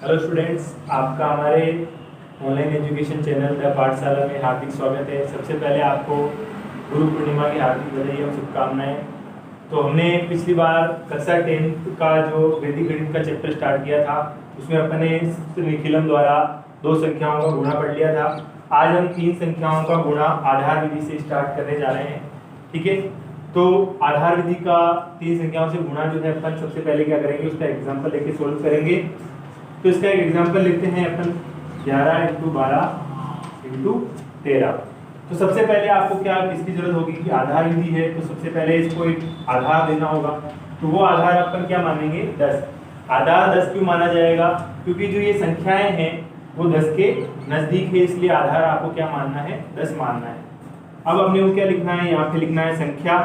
Hello students, आपका हमारे online education channel the पाठशाला में हार्दिक स्वागत है। सबसे पहले आपको गुरु पूर्णिमा की हार्दिक बधाई और शुभकामनाएं। तो हमने पिछली बार कक्षा 10th का जो वैदिक गणित का चैप्टर स्टार्ट किया था, उसमें अपने निखिलम द्वारा दो संख्याओं का गुणा पढ़ लिया था। आज हम तीन संख्याओं का गुणा आधार विधि से स्टार्ट करने जा रहे हैं। ठीक है, तो आधार विधि का तीन संख्याओं से गुणा जो है अपन सबसे पहले क्या करेंगे, उसका एग्जाम्पल लेके सोल्व करेंगे। तो इसका एक एग्जांपल लेते हैं अपन 11 × 12 × 13। तो सबसे पहले आपको क्या किसकी जरूरत होगी कि आधार विधि है, तो सबसे पहले इसको एक आधार देना होगा। तो वो आधार अपन क्या मानेंगे, 10। आधार 10 क्यों माना जाएगा, क्योंकि जो ये संख्याएं हैं वो 10 के नजदीक है, इसलिए आधार आपको क्या मानना है, 10 मानना है। अब हमने वो क्या लिखना है, यहाँ पे लिखना है संख्या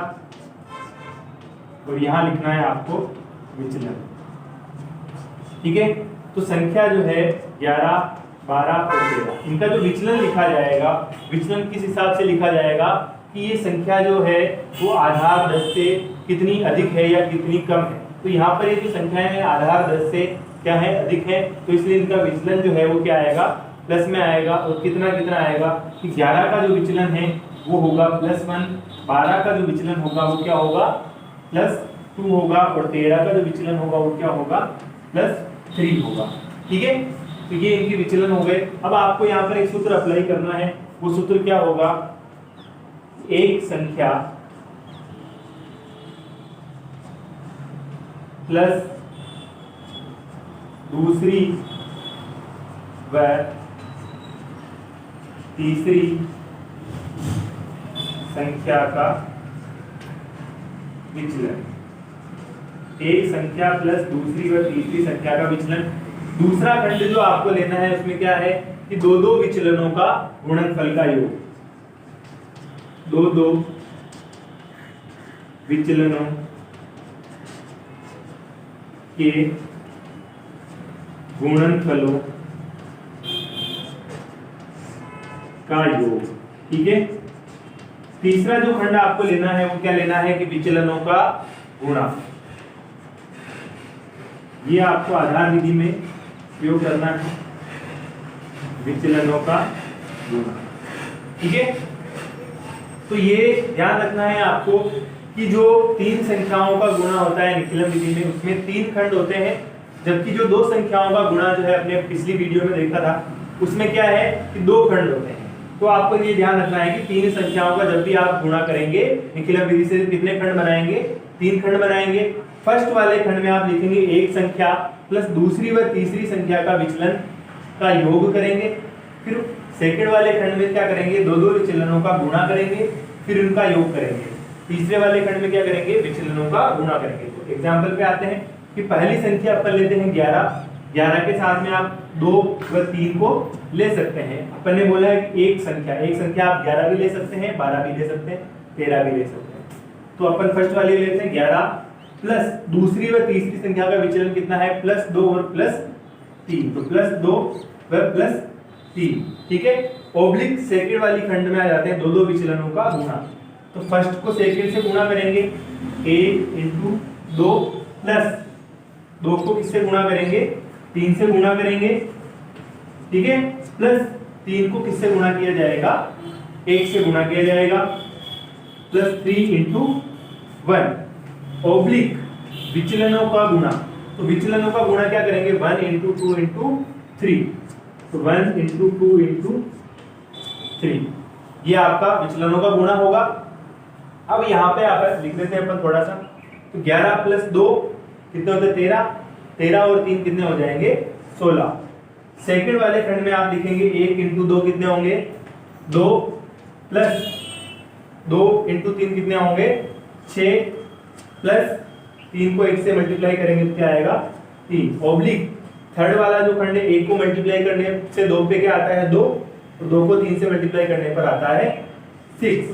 और यहाँ लिखना है आपको विचलन। ठीक है, तो संख्या जो है 11, 12 और 13, इनका जो विचलन लिखा जाएगा, विचलन किस हिसाब से लिखा जाएगा कि ये संख्या जो है वो आधार 10 से कितनी अधिक है या कितनी कम है। तो यहाँ पर ये जो संख्याएं हैं आधार 10 से क्या है, अधिक है, तो इसलिए इनका विचलन जो है वो क्या आएगा, प्लस में आएगा। और कितना कितना आएगा कि 11 का जो विचलन है वो होगा +1, 12 का जो विचलन होगा वो क्या होगा, +2 होगा, और 13 का जो विचलन होगा वो क्या होगा, +3 होगा। ठीक है, तो ये इनके विचलन हो गए। अब आपको यहाँ पर एक सूत्र अप्लाई करना है। वो सूत्र क्या होगा, एक संख्या प्लस दूसरी व तीसरी संख्या का विचलन। एक संख्या प्लस दूसरी व तीसरी संख्या का विचलन। दूसरा खंड जो आपको लेना है उसमें क्या है कि दो दो विचलनों का गुणनफल का योग। दो दो विचलनों के गुणनफलों का योग। ठीक है, तीसरा जो खंड आपको लेना है वो क्या लेना है कि विचलनों का गुणा। ये आपको आधार विधि में उपयोग करना है, विचलनों का गुणा। ठीक है, तो ये ध्यान रखना है आपको कि जो तीन संख्याओं का गुणा होता है निखिलम विधि में, उसमें तीन खंड होते हैं, जबकि जो दो संख्याओं का गुणा जो है अपने पिछली वीडियो में देखा था उसमें क्या है कि दो खंड होते हैं। तो आपको ये ध्यान रखना है कि तीन संख्याओं का जब भी आप गुणा करेंगे निखिलम विधि से कितने खंड बनाएंगे, तीन खंड बनाएंगे। फर्स्ट वाले खंड में आप लिखेंगे एक संख्या प्लस दूसरी व तीसरी संख्या का विचलन का योग करेंगे। फिर सेकंड वाले खंड में क्या करेंगे, दो दो विचलनों का गुणा करेंगे, फिर उनका योग करेंगे। तीसरे वाले खंड में क्या करेंगे, विचलनों का गुणा करेंगे। तो एग्जाम्पल पे आते हैं कि पहली संख्या अपन लेते हैं 11। 11 के साथ में आप 2 व 3 को ले सकते हैं। अपन ने बोला है कि एक संख्या आप 11 भी ले सकते हैं, 12 भी ले सकते हैं, 13 भी ले सकते हैं। तो अपन फर्स्ट वाली लेते हैं 11 प्लस दूसरी व तीसरी संख्या का विचलन कितना है, +2 और +3, तो +2 व +3। ठीक है, ओब्लिक सेकंड वाली खंड में आ जाते हैं दो दो विचलनों का गुणा। तो फर्स्ट को सेकंड से गुणा करेंगे, 1 × 2 प्लस 2 को किससे गुणा करेंगे, 3 से गुणा करेंगे। ठीक है, प्लस 3 को किससे गुणा किया जाएगा, 1 से गुणा किया जाएगा, +3 × 1 ओब्लिक विचलनों का गुणा। तो विचलनों का गुणा क्या करेंगे, 1 × 2 × 3, तो 1 × 2 × 3, ये आपका विचलनों का गुणा होगा। अब यहाँ पे आप लिख देते हैं अपन थोड़ा सा, तो 11 + 2 कितने होते हैं, 13, 13 और 3 कितने हो जाएंगे, 16। सेकंड वाले खंड में आप लिखेंगे 1 × 2 कितने होंगे, 2 प्लस 2 × 3 कितने होंगे, 6 प्लस 3 को 1 से मल्टीप्लाई करेंगे तो क्या आएगा, 3। ओब्लिक थर्ड वाला जो खंड है 1 को मल्टीप्लाई करने से 2 पे क्या आता है, 2, और 2 को 3 से मल्टीप्लाई करने पर आता है 6।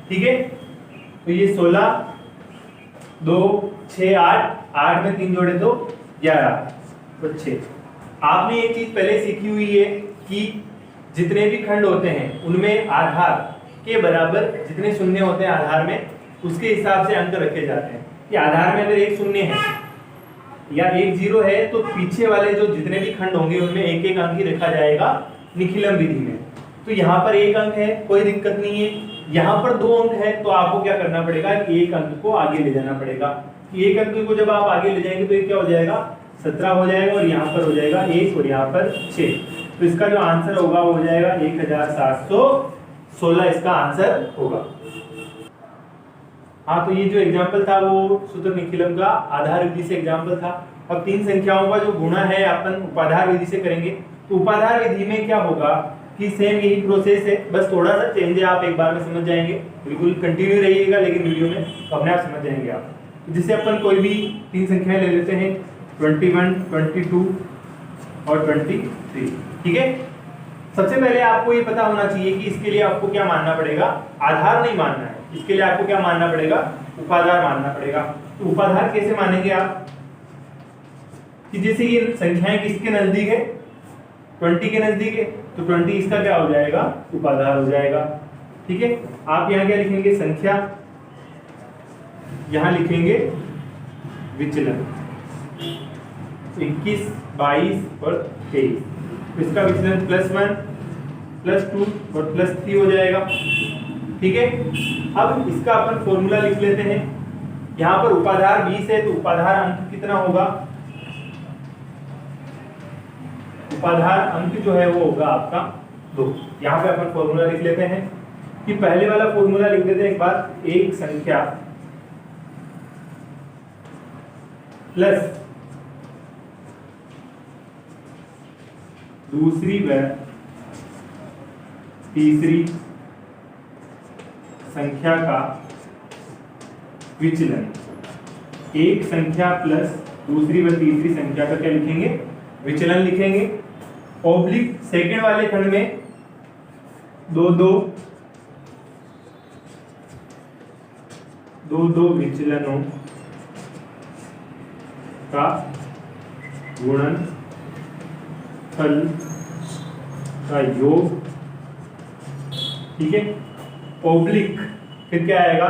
ठीक है, तो ये 16, 2, 6, 8 में 3 जोड़े तो 11, तो 6। आपने एक चीज पहले सीखी हुई है कि जितने भी खंड होते हैं उनमें आधार के बराबर जितने शून्य होते हैं आधार में, उसके हिसाब से अंक रखे जाते हैं। कि आधार में अगर एक शून्य है या 1 0 है तो पीछे वाले जो जितने भी खंड होंगे उनमें एक एक अंक ही रखा जाएगा निखिलम विधि में। तो यहाँ पर 1 अंक है, कोई दिक्कत नहीं है। यहाँ पर 2 अंक है तो आपको क्या करना पड़ेगा कि 1 अंक को आगे ले जाना पड़ेगा। 1 अंक को जब आप आगे ले जाएंगे तो ये क्या हो जाएगा 17 हो जाएगा और यहाँ पर हो जाएगा 1 और यहाँ पर 6। तो इसका जो आंसर होगा वो हो जाएगा 1716 इसका आंसर होगा। हाँ, तो ये जो एग्जाम्पल था वो सूत्र निखिलम का आधार विधि से एग्जाम्पल था। अब 3 संख्याओं का जो गुणा है अपन उपाधार विधि से करेंगे। तो उपाधार विधि में क्या होगा कि सेम यही प्रोसेस है, बस थोड़ा सा चेंज है, आप एक बार में समझ जाएंगे। बिल्कुल कंटिन्यू रहिएगा लेकिन वीडियो में तो अपने आप समझ जाएंगे आप। तो जिससे अपन कोई भी 3 संख्याएं ले लेते हैं 21, 22 और 23, ठीक है। सबसे पहले आपको ये पता होना चाहिए कि इसके लिए आपको क्या मानना पड़ेगा, आधार नहीं मानना है। इसके लिए आपको क्या मानना पड़ेगा, उपाधार मानना पड़ेगा। तो उपाधार कैसे मानेंगे आप कि जैसे ये संख्याएं किसके नजदीक है 20 के नजदीक है तो 20 इसका क्या हो जाएगा उपाधार हो जाएगा, ठीक है। आप यहाँ क्या लिखेंगे संख्या, यहाँ लिखेंगे विचलन 21, 22 और 23। तो इसका विचलन +1, +2 और +3 हो जाएगा, ठीक है। अब इसका अपन फॉर्मूला लिख लेते हैं। यहाँ पर उपाधार 20 है तो उपाधार अंक कितना होगा, उपाधार अंक जो है वो होगा आपका 2। यहाँ पे अपन फॉर्मूला लिख लेते हैं कि पहले वाला फॉर्मूला लिख देते हैं एक बार, एक संख्या प्लस दूसरी व तीसरी संख्या का विचलन। एक संख्या प्लस दूसरी व तीसरी संख्या का क्या लिखेंगे विचलन लिखेंगे। ऑब्लिक सेकंड वाले खंड में 2 2 विचलनों का गुणनफल का योग, ठीक है। ऑब्लिक फिर क्या आएगा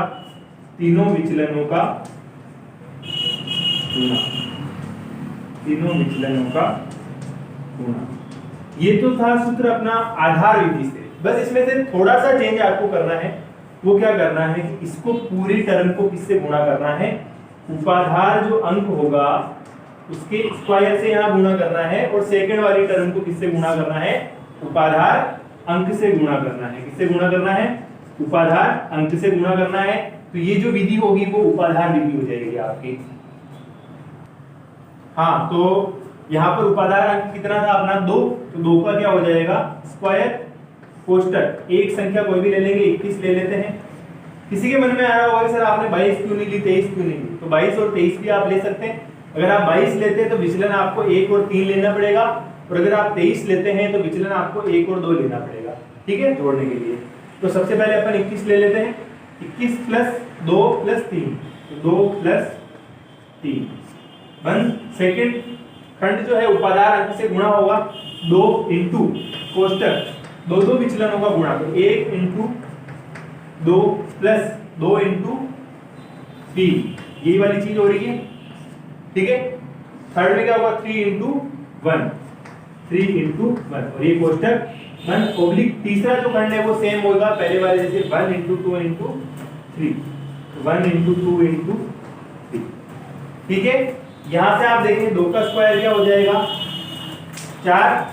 तीनों विचलनों का गुणा, तीनों विचलनों का गुणा। ये तो था सूत्र अपना आधार विधि से। बस इसमें से थोड़ा सा चेंज आपको करना है। वो क्या करना है कि इसको पूरी टर्म को किससे गुणा करना है, उपाधार जो अंक होगा उसके स्क्वायर से यहाँ गुणा करना है और सेकंड वाली टर्म को किससे गुणा करना है, उपाधार अंक से गुणा करना है। किससे गुणा करना है, उपाधार अंक से गुणा करना है। तो ये जो विधि होगी वो उपाधार विधि हो जाएगी आपकी। हाँ, तो यहाँ पर उपाधार अंक कितना था अपना 2, तो 2 का क्या हो जाएगा स्क्वायर, कोष्टक एक संख्या कोई भी ले लेंगे, 21 ले लेते हैं। किसी के मन में आ रहा होगा सर आपने 22 क्यों नहीं ली, 23 क्यों नहीं ली, तो 22 और 23 भी आप ले सकते हैं। अगर आप 22 लेते हैं तो विचलन आपको 1 और 3 लेना पड़ेगा, और अगर आप 23 लेते हैं तो विचलन आपको 1 और 2 लेना पड़ेगा, ठीक है, जोड़ने के लिए। तो सबसे पहले अपन 21 ले लेते हैं, 21 + 2 + 3, तो 2 + 3 1 सेकंड खंड जो है उपाधार अंक से गुणा होगा, 2 × कोष्टक 2 विचलनों का गुणा, तो 1 × 2 + 2 × 3, यही वाली चीज हो रही है, ठीक है। थर्ड में क्या होगा 3 × 1, 3 × 1 और ये कोष्टक 1 ऑब्लिक तीसरा जो खंड है वो सेम होगा पहले वाले जैसे 1 × 2 × 3, 1 × 2 × 3, ठीक है। यहां से आप देखें 2 का स्क्वायर क्या हो जाएगा 4,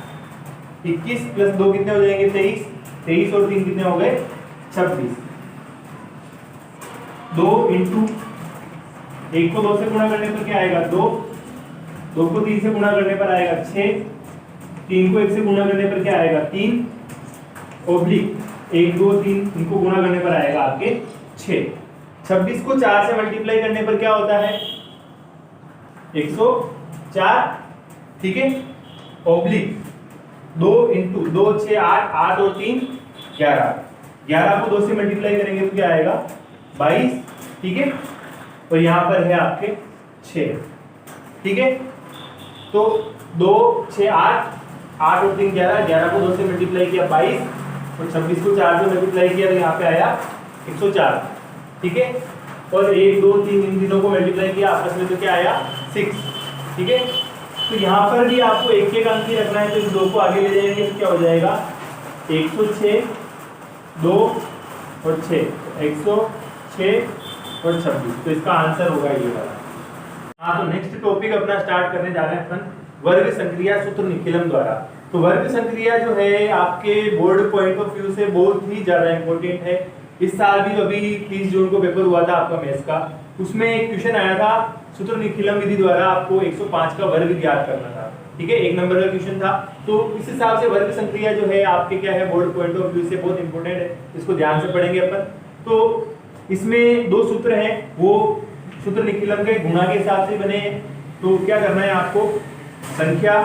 21 + 2 कितने हो जाएंगे 23, 23 और 3 कितने हो गए 26, 2 × 1 को 2 से गुणा करने पर क्या आएगा 2, 2 को 3 से गुणा करने पर आएगा 6, 3 को 1 से गुणा करने पर क्या आएगा 3, ऑब्लिक 1 2 3 इनको गुणा करने पर आएगा आपके 6। 26 को 4 से मल्टीप्लाई करने पर क्या होता है 104, ठीक है। ऑब्लिक 2 × 2 6 8, 8 और 3 11, 11 को 2 से मल्टीप्लाई करेंगे तो क्या आएगा 22, ठीक है। और यहाँ पर है आपके 6, ठीक है। तो 2 6 8, 8 और 3 11, 11 को 2 से मल्टीप्लाई किया 22 और 26 को 4 से मल्टीप्लाई किया तो यहाँ पे आया 104, ठीक है। और 1 2 3 इन तीनों को मल्टीप्लाई किया आपस में तो क्या आया 6, ठीक है। तो यहाँ पर भी आपको एक एक अंक ही रखना है, तो इस 2 को आगे ले जाएंगे तो क्या हो जाएगा 106, 2 और 6, 106 और 26। तो इसका आंसर होगा ये वाला। हाँ, तो नेक्स्ट टॉपिक अपना स्टार्ट करने जा रहे हैं अपन वर्ग संक्रिया सूत्र निखिलम द्वारा। तो वर्ग संक्रिया जो है आपके बोर्ड पॉइंट ऑफ व्यू से बहुत ही ज्यादा इंपॉर्टेंट है। इस साल भी जो अभी 30 जून को पेपर हुआ था आपका मैथ्स का, उसमें एक क्वेश्चन आया था सूत्र निखिलम विधि द्वारा आपको 105 का वर्ग ज्ञात करना था। ठीक है, 1 नंबर का क्वेश्चन था। तो इस हिसाब से वर्ग संक्रिया जो है आपके क्या है बोर्ड पॉइंट ऑफ व्यू से बहुत इंपॉर्टेंट है, इसको ध्यान से पढ़ेंगे अपन। तो इसमें 2 सूत्र हैं, वो सूत्र निखिलम के गुणा के हिसाब से बने हैं। तो क्या करना है आपको, संख्या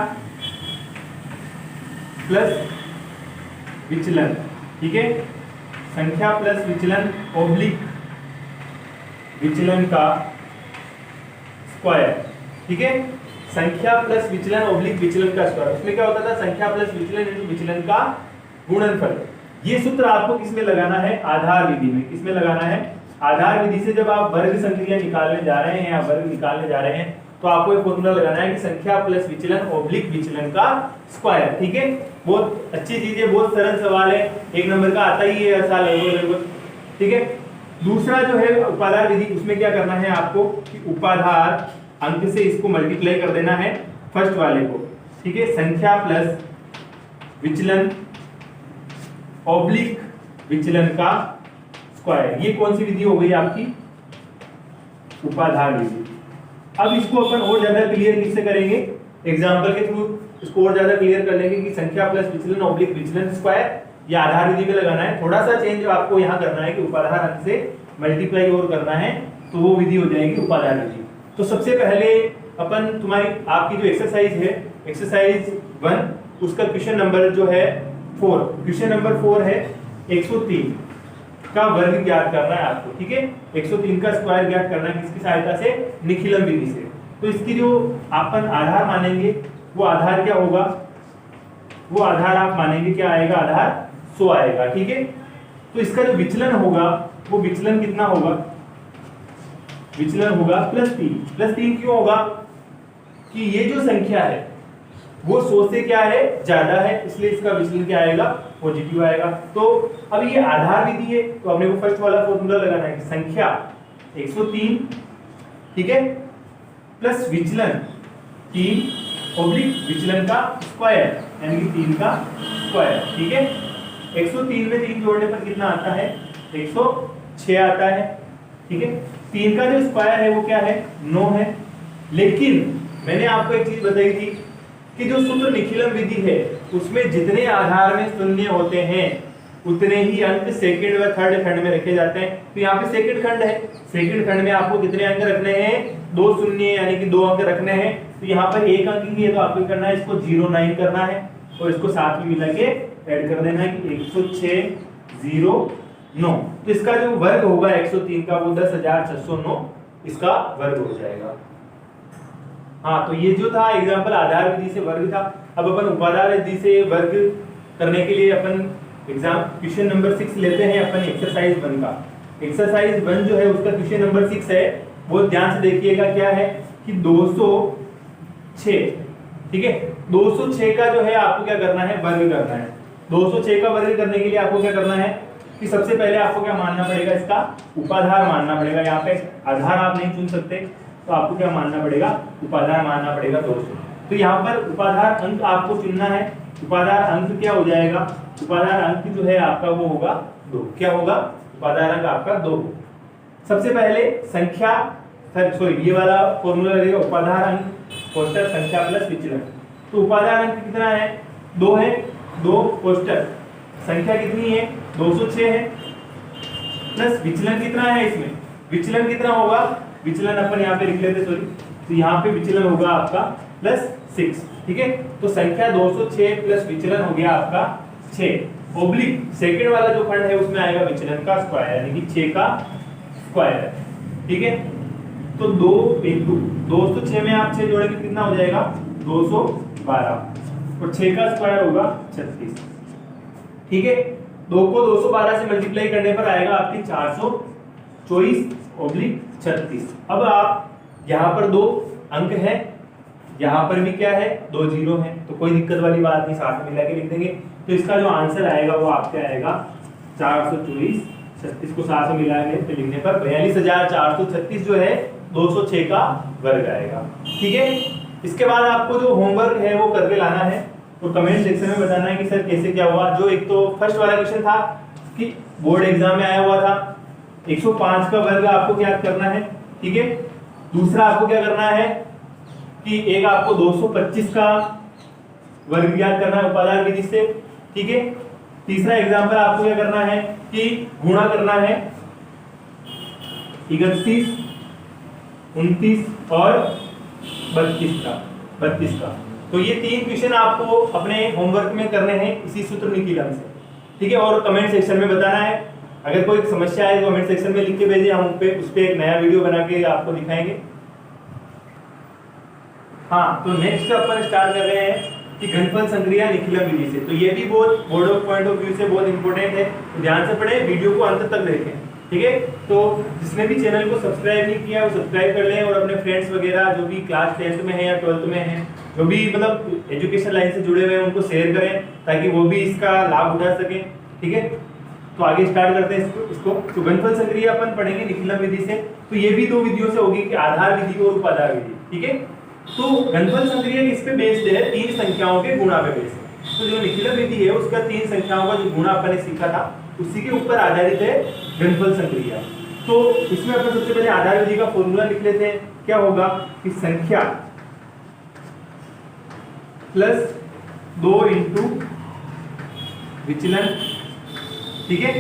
प्लस विचलन, ठीक है, संख्या प्लस विचलन ओब्लिक विचलन का स्क्वायर। ठीक है, संख्या प्लस विचलन ओब्लिक विचलन का स्क्वायर। उसमें क्या होता था, संख्या प्लस विचलन इनटू विचलन का गुणनफल। ये सूत्र आपको किसमें लगाना है, आधार विधि में। किसमें लगाना है, आधार विधि से जब आप वर्ग संक्रिया निकालने जा रहे हैं या वर्ग निकालने जा रहे हैं तो आपको एक फॉर्मूला लगाना है कि संख्या प्लस विचलन ओब्लिक विचलन का स्क्वायर। ठीक है, बहुत अच्छी चीज है, बहुत सरल सवाल है, 1 नंबर का आता ही है हर साल लगभग। ठीक है, दूसरा जो है उपाधार विधि, उसमें क्या करना है आपको कि उपाधार अंक से इसको मल्टीप्लाई कर देना है फर्स्ट वाले को। ठीक है, संख्या प्लस विचलन ओब्लिक विचलन का स्क्वायर। ये कौन सी विधि हो गई आपकी, उपाधार विधि। अब इसको अपन और ज्यादा क्लियर किससे करेंगे, एग्जांपल के थ्रू इसको और ज्यादा क्लियर कर लेंगे कि संख्या प्लस विचलन ओब्लिक विचलन स्क्वायर ये आधार विधि में लगाना है। थोड़ा सा चेंज आपको यहाँ करना है कि उपाधार अंक से मल्टीप्लाई और करना है, तो वो विधि हो जाएगी उपाधार विधि। तो सबसे पहले अपन तुम्हारी आपकी जो एक्सरसाइज है, एक्सरसाइज 1, उसका क्वेश्चन नंबर जो है 4, क्वेश्चन नंबर 4 है 103 का वर्ग ज्ञात करना है आपको। ठीक है, 103 का स्क्वायर ज्ञात करना है किसकी सहायता से, निखिलम विधि से। तो इसकी जो अपन आधार मानेंगे वो आधार क्या होगा, वो आधार आप मानेंगे क्या आएगा, आधार 100 आएगा। ठीक है, तो इसका जो विचलन होगा वो विचलन कितना होगा, विचलन होगा +3। +3 क्यों होगा कि ये जो संख्या है वो 100 से क्या है, ज्यादा है, इसलिए इसका विचलन क्या आएगा, पॉजिटिव आएगा। तो अब ये आधार विधि है, तो हमने वो फर्स्ट वाला फॉर्मूला लगाना है कि संख्या 103, ठीक है, प्लस विचलन 3 ओब्लिक विचलन का स्क्वायर, यानी कि 3 का स्क्वायर। ठीक है, 103 में 3 जोड़ने पर कितना आता है, 106 आता है। ठीक है, 3 का जो स्क्वायर है वो क्या है, 9 है। लेकिन मैंने आपको एक चीज बताई थी कि जो सूत्र निखिलम विधि है उसमें जितने आधार में शून्य होते हैं उतने ही अंक सेकंड व थर्ड खंड में रखे जाते हैं। तो यहाँ पे सेकंड खंड है, सेकंड खंड में आपको कितने अंक रखने हैं, 2 शून्य यानी कि 2 अंक रखने हैं। तो यहाँ पर 1 अंक ही है, तो आपको करना है इसको 09 करना है और इसको साथ में मिला के ऐड कर देना है कि 106,09। तो इसका जो वर्ग होगा 103 का वो 10,609 इसका वर्ग हो जाएगा। हाँ, तो ये जो था एग्जांपल आधार विधि से वर्ग था। अब अपन उपाधार विधि से वर्ग करने के लिए अपन एग्जाम क्वेश्चन नंबर 6 लेते हैं अपन एक्सरसाइज 1 का। एक्सरसाइज 1 जो है उसका क्वेश्चन नंबर 6 है, वो ध्यान से देखिएगा क्या है कि 206, ठीक है, 206 का जो है आपको क्या करना है, वर्ग करना है। 206 का वर्ग करने के लिए आपको क्या करना है कि सबसे पहले आपको क्या मानना पड़ेगा, इसका उपाधार मानना पड़ेगा। यहाँ पे आधार आप नहीं चुन सकते, तो आपको क्या मानना पड़ेगा, उपाधार मानना पड़ेगा 200। तो यहाँ पर उपाधार अंक आपको चुनना है। उपाधार अंक क्या हो जाएगा, उपाधार अंक जो है आपका वो होगा 2। क्या होगा, उपाधार अंक आपका 2। सबसे पहले संख्या, सॉरी ये वाला फॉर्मूला लगेगा, उपाधार अंक कोष्ठक संख्या प्लस विचलन। तो उपाधार अंक कितना है, 2 है, 2 कोष्ठक संख्या कितनी है, 206 है, प्लस विचलन कितना है, इसमें विचलन कितना होगा, विचलन अपन यहाँ पे लिख लेते, सॉरी, तो यहाँ पे विचलन होगा आपका +6। ठीक है, तो संख्या 206 प्लस विचलन हो गया आपका 6 ओब्लिक सेकंड वाला जो खंड है उसमें आएगा विचलन का स्क्वायर, यानी कि 6 का स्क्वायर। ठीक है, तो 206 में आप 6 जोड़ेंगे कितना हो जाएगा, 212 और 6 का स्क्वायर होगा 36। ठीक है, 2 को 212 से मल्टीप्लाई करने पर आएगा आपकी 424 ओब्लिक 36। अब आप यहाँ पर 2 अंक है, यहाँ पर भी क्या है, 2 जीरो है, तो कोई दिक्कत वाली बात नहीं, साथ में मिला के लिख देंगे। तो इसका जो आंसर आएगा वो आपका आएगा 424, 36 को साथ में मिला के लिखने पर 42,436 जो है 206 का वर्ग आएगा। ठीक है, इसके बाद आपको जो होमवर्क है वो करके लाना है और कमेंट सेक्शन में बताना है कि सर कैसे क्या हुआ। जो एक तो फर्स्ट वाला क्वेश्चन था कि बोर्ड एग्जाम में आया हुआ था, 105 का वर्ग आपको याद करना है। ठीक है, दूसरा आपको क्या करना है कि एक आपको 225 का वर्ग याद करना है उपादान विधि से। ठीक है, तीसरा एग्जाम्पल आपको क्या करना है कि गुणा करना है 31, 29 और 32 का। तो ये 3 क्वेश्चन आपको अपने होमवर्क में करने हैं इसी सूत्र निकिलम से। ठीक है, और कमेंट सेक्शन में बताना है। अगर कोई समस्या है तो कमेंट सेक्शन में लिख के भेजिए, हम उस पे एक नया वीडियो बना के आपको दिखाएंगे। हाँ, तो नेक्स्ट अपन स्टार्ट कर रहे हैं कि घनफल संक्रिया निखिलम विधि से। तो ये भी बहुत board of point of view से बहुत इंपॉर्टेंट है, तो ध्यान से पढ़े, वीडियो को अंत तक देखें। ठीक है, तो जिसने भी चैनल को सब्सक्राइब नहीं किया वो सब्सक्राइब कर लें और अपने फ्रेंड्स वगैरह जो भी क्लास 10th में है या 12th में है, जो भी मतलब एजुकेशन लाइन से जुड़े हुए हैं उनको शेयर करें ताकि वो भी इसका लाभ उठा सकें। ठीक है, तो आगे स्टार्ट करते हैं इसको। तो घनफल संक्रिया अपन पढ़ेंगे निखिलम विधि से। तो ये भी 2 विधियों से होगी कि आधार विधि और उपादान विधि। ठीक है, तो घनफल संक्रिया किस पे बेस्ड है, 3 संख्याओं के गुणा पे बेस्ड है। तो जो निखिलम विधि है उसका 3 संख्याओं का जो गुणा अपन ने सीखा था उसी के ऊपर आधारित है घनफल संक्रिया। तो इसमें अपन सबसे पहले आधार विधि का फॉर्मूला लिख लेते हैं। क्या होगा कि संख्या प्लस 2 इंटू विचलन। ठीक है,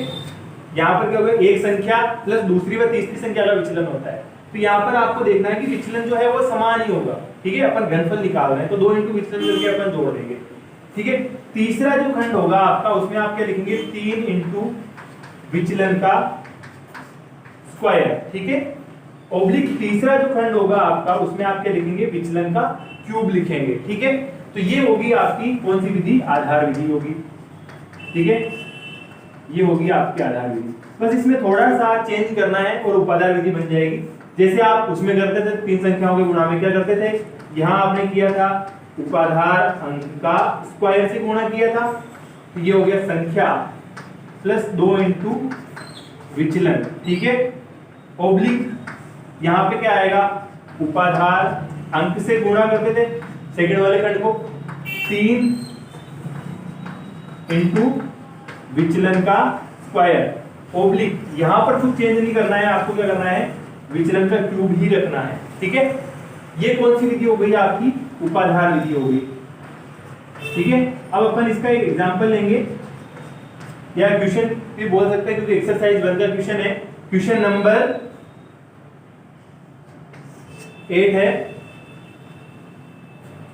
यहाँ पर क्या होगा, एक संख्या प्लस दूसरी व तीसरी संख्या का विचलन होता है। तो यहाँ पर आपको देखना है कि विचलन जो है वो समान ही होगा। ठीक है, अपन घनफल निकाल रहे हैं तो 2 इंटू विचलन करके अपन जोड़ देंगे। ठीक है, तीसरा जो खंड होगा आपका उसमें आप क्या लिखेंगे, 3 इंटू विचलन का स्क्वायर। ठीक है, ओब्लिक तीसरा जो खंड होगा आपका उसमें आप क्या लिखेंगे, विचलन का क्यूब लिखेंगे। ठीक है, तो ये होगी आपकी कौन सी विधि, आधार विधि होगी। ठीक है, ये होगी आपकी आधार विधि। बस इसमें थोड़ा सा चेंज करना है और उपादान विधि बन जाएगी। जैसे आप उसमें करते थे 3 संख्याओं के गुणा में क्या करते थे, यहाँ आपने किया था उपाधार अंक का स्क्वायर से गुणा किया था, तो ये हो गया संख्या प्लस 2 इंटू विचलन। ठीक है, ओब्लिक यहाँ पे क्या आएगा, उपाधार अंक से गुणा करते थे सेकंड वाले खंड को, 3 इंटू विचलन का स्क्वायर। ओब्लिक यहाँ पर कुछ चेंज नहीं करना है, आपको क्या करना है, विचलन का क्यूब ही रखना है। ठीक है, ये कौन सी विधि हो गई आपकी, उपाधार विधि हो गई। ठीक है, अब अपन इसका एक एग्जांपल लेंगे या क्वेश्चन भी बोल सकते हैं क्योंकि एक्सरसाइज 1 का क्वेश्चन है। क्वेश्चन नंबर 8 है,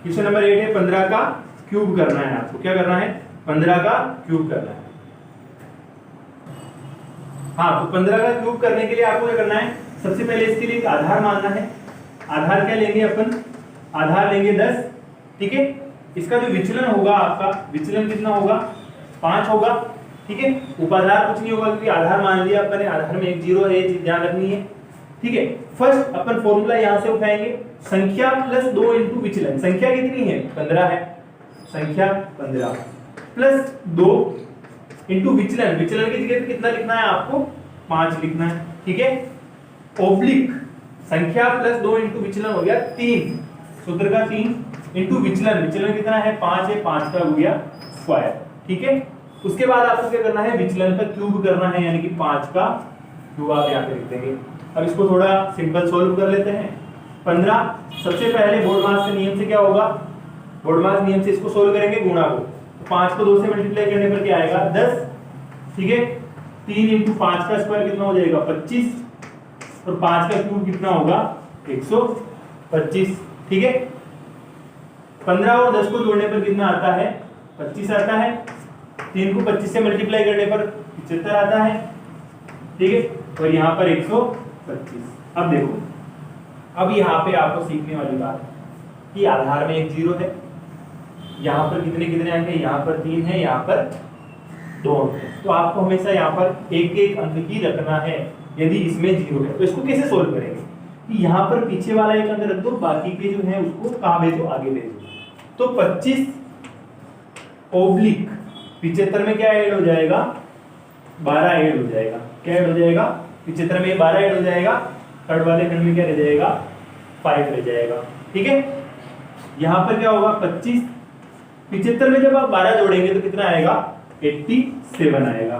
क्वेश्चन नंबर 8 है, 15 का क्यूब करना है आपको। क्या करना है, 15 का क्यूब करना है। हाँ, तो 15 का क्यूब करने के लिए आपको क्या करना है, सबसे पहले इसके लिए एक आधार मानना है। आधार क्या लेंगे अपन, आधार लेंगे 10। ठीक है, इसका जो विचलन होगा आपका, विचलन कितना होगा, 5 होगा। ठीक है, उपाधार कुछ नहीं होगा क्योंकि आधार मान लिया अपन ने, आधार में 1 0 है, ये चीज ध्यान रखनी है। ठीक है, फर्स्ट अपन फॉर्मूला यहां से उठाएंगे, संख्या प्लस 2 इंटू विचलन। संख्या कितनी है, 15 है, संख्या 15 प्लस 2 इंटू विचलन। विचलन की जगह कितना लिखना है आपको, 5 लिखना है। ठीक है, ओब्लिक संख्या प्लस 2 इंटू विचलन हो गया 3, सूत्र का 3 इंटू विचलन, विचलन कितना है, 5 है, 5 का हो गया स्क्वायर। ठीक है, उसके बाद आपको क्या करना है, विचलन का क्यूब करना है, यानी कि 5 का क्यूब आप यहाँ पे लिख देंगे। अब इसको थोड़ा सिंपल सोल्व कर लेते हैं। 15 सबसे पहले बोर्डमास के नियम से क्या होगा, बोर्डमास नियम से इसको सोल्व करेंगे गुणा को, तो 5 को 2 से मल्टीप्लाई करने पर क्या आएगा, 10। ठीक है, 3 इंटू 5 का स्क्वायर कितना हो जाएगा, 25, और 5 का क्यूब कितना होगा, 125। ठीक है, 15 और 10 को जोड़ने पर कितना आता है, 25 आता है। 3 को 25 से मल्टीप्लाई करने पर 75 आता है। ठीक है, और यहाँ पर 125। अब देखो, अब यहाँ पे आपको सीखने वाली बात कि आधार में 1 0 है, यहाँ पर कितने कितने अंक है, यहाँ पर 3 है, यहाँ पर 2 अंक है। तो आपको हमेशा यहाँ पर एक एक अंक ही रखना है। यदि इसमें 0 है तो इसको कैसे सोल्व करेंगे, कि यहाँ पर पीछे वाला एक अंक रख दो, बाकी के जो है उसको कहाँ भेजो, आगे भेजो। तो 25 ओब्लिक 75 में क्या ऐड हो जाएगा, 12 ऐड हो जाएगा। क्या ऐड हो जाएगा, 75 में 12 ऐड हो जाएगा, थर्ड वाले खंड में क्या रह जाएगा, 5 रह जाएगा। ठीक है, यहाँ पर क्या होगा 25, 75 में जब आप 12 जोड़ेंगे तो कितना आएगा, 87 आएगा,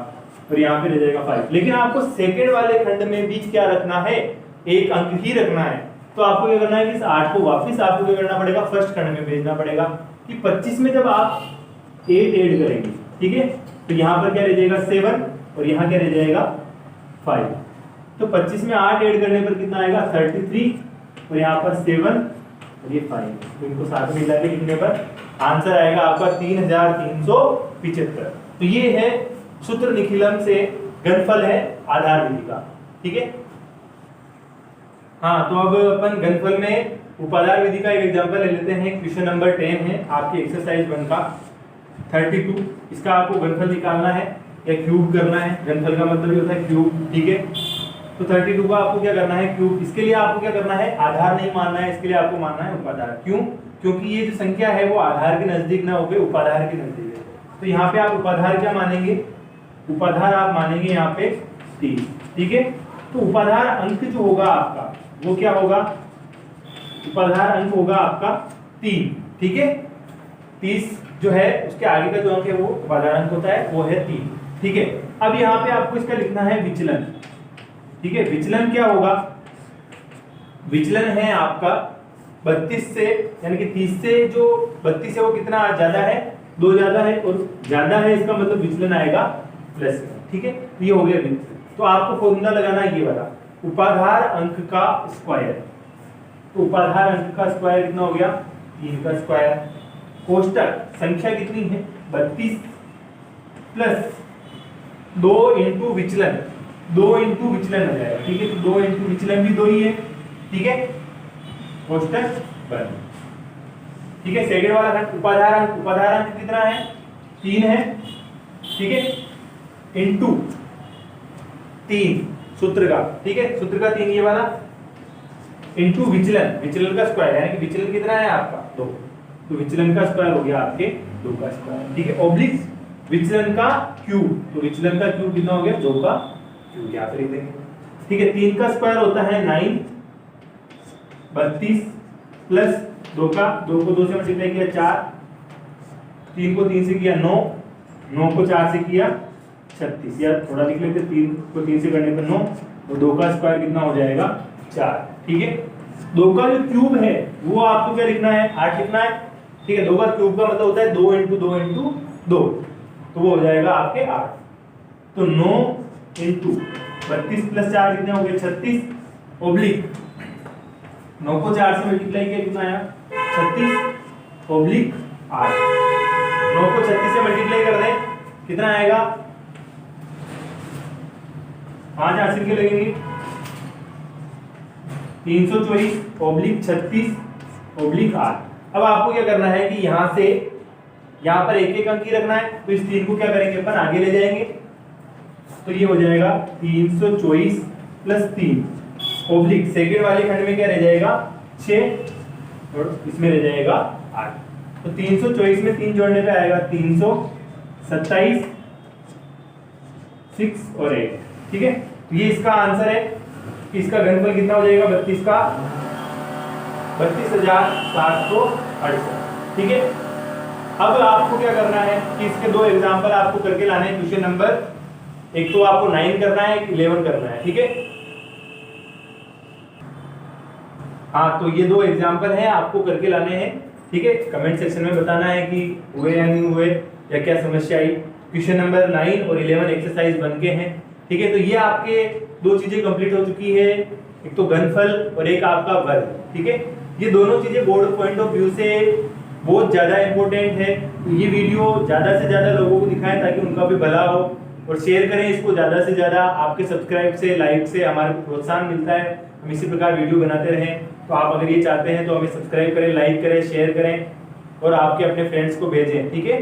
और यहाँ पे रह जाएगा 5। लेकिन आपको सेकेंड वाले खंड में भी क्या रखना है, एक अंक ही रखना है। तो आपको क्या करना है कि इस 8 को वापस आपको क्या करना पड़ेगा, फर्स्ट खंड में भेजना पड़ेगा। कि 25 में जब आप 8 ऐड करेंगे, ठीक है, तो यहाँ पर क्या रह जाएगा 7, और यहाँ क्या रह जाएगा 5। तो 25 में 8 ऐड करने पर कितना आएगा 33, और यहाँ पर 7 और ये 5। तो इनको साथ में मिला के लिखने पर आंसर आएगा आपका 3375। तो ये है सूत्र निखिलम से घनफल है आधार विधि का। ठीक है, हाँ, तो अब अपन घनफल में उपाधार विधि का एक एग्जांपल ले लेते हैं। क्वेश्चन नंबर 10 है आपकी एक्सरसाइज 1 का 32। इसका आपको घनफल निकालना है या क्यूब करना है। घनफल का मतलब ये होता है क्यूब। ठीक है, तो 32 का आपको क्या करना है, क्यूब। इसके लिए आपको क्या करना है, आधार नहीं मानना है, इसके लिए आपको मानना है उपाधार। क्यों, क्योंकि ये जो संख्या है वो आधार के नजदीक ना होकर उपाधार के नजदीक है। तो यहाँ पे आप उपाधार क्या मानेंगे, उपाधार आप मानेंगे यहाँ पे 30। ठीक है, तो उपाधार अंक जो होगा आपका वो क्या होगा, उपाधार अंक होगा आपका 3। ठीक है, 30 जो है उसके आगे का जो अंक है वो उपाधार अंक होता है, वो है 3। ठीक है, अब यहाँ पे आपको इसका लिखना है विचलन। ठीक है, विचलन क्या होगा, विचलन है आपका 32 से, यानी कि 30 से जो 32 है वो कितना ज्यादा है, 2 ज्यादा है, और ज्यादा है इसका मतलब विचलन आएगा प्लस में। ठीक है, तो ये हो गया विचलन। तो आपको फॉर्मूला लगाना है ये वाला, उपाधार अंक का स्क्वायर। तो उपाधार अंक का स्क्वायर कितना हो गया, 3 का स्क्वायर। कोष्टक संख्या कितनी है 32 प्लस 2 इंटू विचलन, 2 इंटू विचलन आ जाएगा। ठीक है, तो 2 इंटू विचलन भी 2 ही है। ठीक है, कोष्टक बंद। ठीक है, सेकंड वाला खंड उपाधार अंक कितना है, 3 है। ठीक है, इंटू 3 सूत्र का। ठीक है, सूत्र का 3 ये वाला, इंटू विचलन का स्क्वायर, यानी कि विचलन कितना है आपका 2, तो विचलन का स्क्वायर हो गया आपके 2 का स्क्वायर। ठीक है, ऑब्लिक विचलन का क्यूब, तो विचलन का क्यूब कितना हो गया 2 का क्यूब, यहाँ पे लिख देंगे। ठीक है, 3 का स्क्वायर होता है 9, 32 प्लस 2 का, 2 को 2 से मल्टीप्लाई किया 4, 3 को 3 से किया 9, 9 को 4 से किया 36, या थोड़ा लिख लेते 3 को 3 से करने पर 9, और 2 का स्क्वायर कितना हो जाएगा 4। ठीक है, 2 का जो क्यूब है वो आपको क्या लिखना है, 8 लिखना है। ठीक है, 2 का क्यूब का मतलब होता है 2 इंटू 2 इंटू 2, तो वो हो जाएगा आपके 8। तो 9 इंटू 32 प्लस 4 कितने हो गए 36, ओब्लिक 9 को 4 से मल्टीप्लाई किया कितना आया 36, ओब्लिक 8। 9 को 36 से मल्टीप्लाई कर दें कितना आएगा, 5 8 के लगेंगे 324 ओब्लिक 36 ओब्लिक 8। अब आपको क्या करना है कि यहाँ से यहाँ पर एक एक अंक ही रखना है, तो इस 3 को क्या करेंगे अपन आगे ले जाएंगे, तो ये हो जाएगा 324 प्लस 3 ओब्लिक सेकंड वाले खंड में क्या रह जाएगा 6, और इसमें रह जाएगा 8। तो 324 में 3 जोड़ने पे आएगा 327, 6 और 8। ठीक है, तो ये इसका आंसर है कि इसका घनफल कितना हो जाएगा 32 का 32,768। ठीक है, अब आपको क्या करना है कि इसके 2 एग्जांपल आपको करके लाने हैं। क्वेश्चन नंबर, एक तो आपको 9 करना है, एक 11 करना है। ठीक है, हाँ, तो ये 2 एग्जांपल हैं आपको करके लाने हैं। ठीक है, कमेंट सेक्शन में बताना है कि हुए या नहीं हुए, या क्या समस्या आई। क्वेश्चन नंबर 9 और 11 एक्सरसाइज बन के हैं। ठीक है, तो ये आपके 2 चीजें कंप्लीट हो चुकी है, एक तो घनफल और एक आपका वर्ग। ठीक है, ये दोनों चीजें बोर्ड पॉइंट ऑफ व्यू से बहुत ज्यादा इंपॉर्टेंट है। तो ये वीडियो ज्यादा से ज्यादा लोगों को दिखाएं ताकि उनका भी भला हो, और शेयर करें इसको ज्यादा से ज्यादा। आपके सब्सक्राइब से, लाइक से हमारे को प्रोत्साहन मिलता है, हम इसी प्रकार वीडियो बनाते रहें। तो आप अगर ये चाहते हैं तो हमें सब्सक्राइब करें, लाइक करें, शेयर करें, और आपके अपने फ्रेंड्स को भेजें। ठीक है।